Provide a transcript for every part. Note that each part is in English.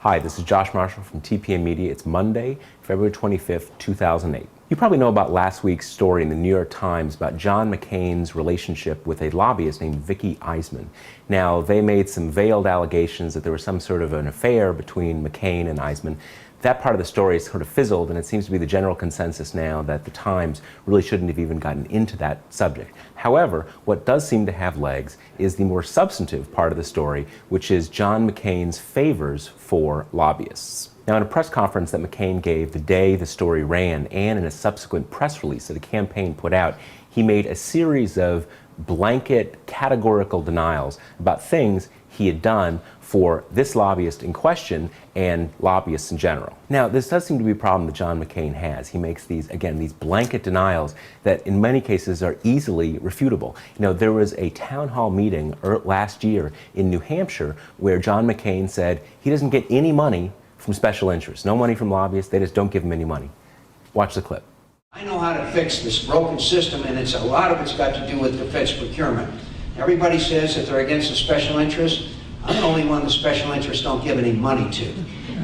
Hi, this is Josh Marshall from TPM Media. It's Monday, February 25th, 2008. You probably know about last week's story in the New York Times about John McCain's relationship with a lobbyist named Vicky Eisman. Now, they made some veiled allegations that there was some sort of an affair between McCain and Eisman. That part of the story has sort of fizzled, and it seems to be the general consensus now that the Times really shouldn't have even gotten into that subject. However, what does seem to have legs is the more substantive part of the story, which is John McCain's favors for lobbyists. Now, in a press conference that McCain gave the day the story ran, and in a subsequent press release that the campaign put out, he made a series of blanket, categorical denials about things he had done for this lobbyist in question and lobbyists in general. Now, this does seem to be a problem that John McCain has. He makes these, again, these blanket denials that in many cases are easily refutable. You know, there was a town hall meeting last year in New Hampshire where John McCain said he doesn't get any money from special interests, no money from lobbyists, they just don't give him any money. Watch the clip. I know how to fix this broken system, and a lot of it's got to do with defense procurement. Everybody says that they're against the special interests. I'm the only one the special interests don't give any money to.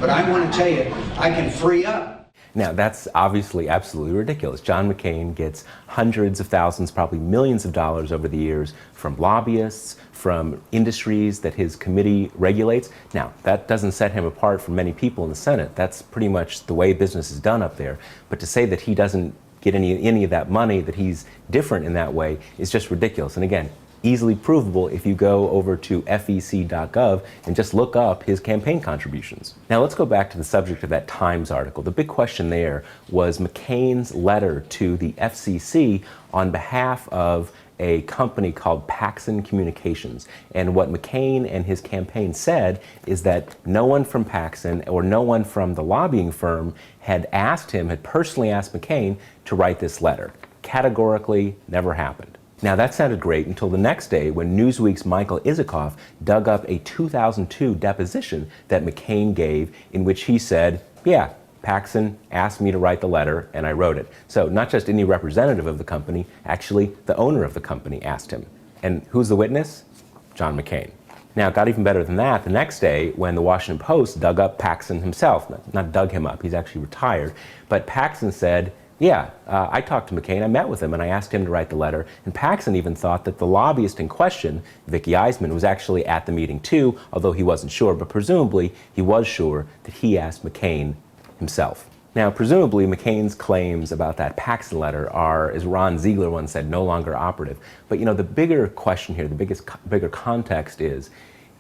But I want to tell you, I can free up. Now, that's obviously absolutely ridiculous. John McCain gets hundreds of thousands, probably millions of dollars over the years from lobbyists, from industries that his committee regulates. Now, that doesn't set him apart from many people in the Senate. That's pretty much the way business is done up there. But to say that he doesn't get any of that money, that he's different in that way, is just ridiculous. And again, easily provable if you go over to fec.gov and just look up his campaign contributions. Now let's go back to the subject of that Times article. The big question there was McCain's letter to the FCC on behalf of a company called Paxson Communications. And what McCain and his campaign said is that no one from Paxson or no one from the lobbying firm had personally asked McCain to write this letter. Categorically, never happened. Now that sounded great until the next day when Newsweek's Michael Isikoff dug up a 2002 deposition that McCain gave in which he said, yeah, Paxson asked me to write the letter and I wrote it. So not just any representative of the company, actually the owner of the company asked him. And who's the witness? John McCain. Now it got even better than that. The next day when the Washington Post dug up Paxson himself, not dug him up, he's actually retired, but Paxson said, yeah, I talked to McCain, I met with him, and I asked him to write the letter. And Paxson even thought that the lobbyist in question, Vicky Eisman, was actually at the meeting too, although he wasn't sure, but presumably he was sure that he asked McCain himself. Now, presumably McCain's claims about that Paxson letter are, as Ron Ziegler once said, no longer operative. But you know, the bigger question here, the bigger context is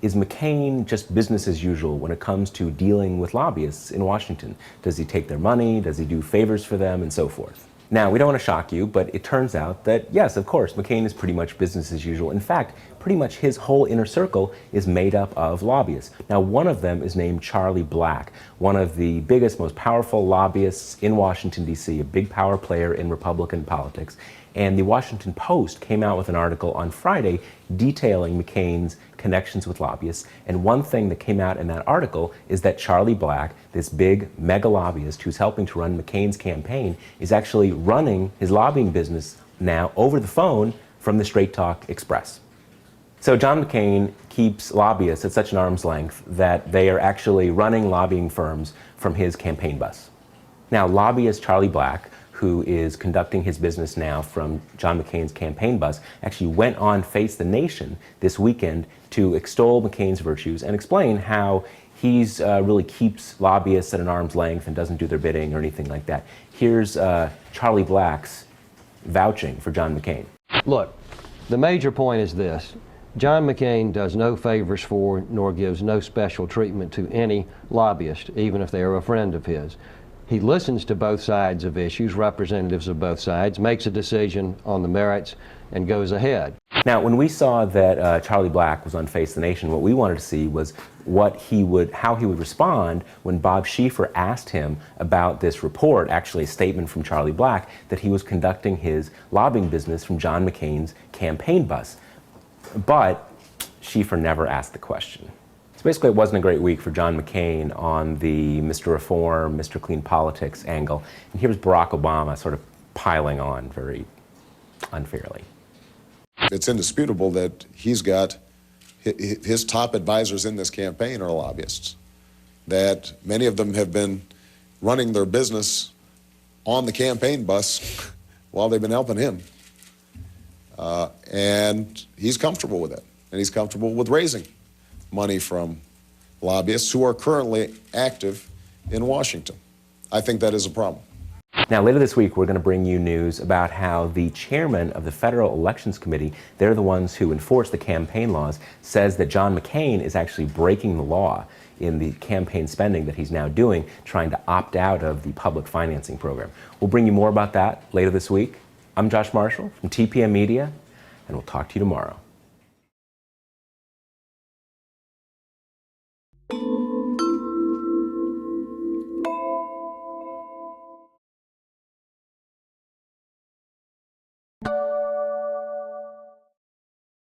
McCain just business as usual when it comes to dealing with lobbyists in Washington? Does he take their money? Does he do favors for them? And so forth. Now, we don't want to shock you, but it turns out that, yes, of course, McCain is pretty much business as usual. In fact, pretty much his whole inner circle is made up of lobbyists. Now, one of them is named Charlie Black, one of the biggest, most powerful lobbyists in Washington, D.C., a big power player in Republican politics. And the Washington Post came out with an article on Friday detailing McCain's connections with lobbyists. And one thing that came out in that article is that Charlie Black, this big mega lobbyist who's helping to run McCain's campaign, is actually running his lobbying business now over the phone from the Straight Talk Express. So John McCain keeps lobbyists at such an arm's length that they are actually running lobbying firms from his campaign bus. Now, lobbyist Charlie Black, who is conducting his business now from John McCain's campaign bus, actually went on Face the Nation this weekend to extol McCain's virtues and explain how he's really keeps lobbyists at an arm's length and doesn't do their bidding or anything like that. Here's Charlie Black's vouching for John McCain. Look, the major point is this. John McCain does no favors for nor gives no special treatment to any lobbyist, even if they are a friend of his. He listens to both sides of issues, representatives of both sides, makes a decision on the merits, and goes ahead. Now, when we saw that Charlie Black was on Face the Nation, what we wanted to see was how he would respond when Bob Schieffer asked him about this report, actually a statement from Charlie Black, that he was conducting his lobbying business from John McCain's campaign bus. But Schieffer never asked the question. So basically it wasn't a great week for John McCain on the Mr. Reform, Mr. Clean Politics angle. And here's Barack Obama sort of piling on very unfairly. It's indisputable that he's got his top advisors in this campaign are lobbyists. that many of them have been running their business on the campaign bus while they've been helping him. And he's comfortable with it. And he's comfortable with raising money from lobbyists who are currently active in Washington. I think that is a problem. Now, later this week, we're going to bring you news about how the chairman of the Federal Elections Committee, they're the ones who enforce the campaign laws, says that John McCain is actually breaking the law in the campaign spending that he's now doing, trying to opt out of the public financing program. We'll bring you more about that later this week. I'm Josh Marshall from TPM Media, and we'll talk to you tomorrow.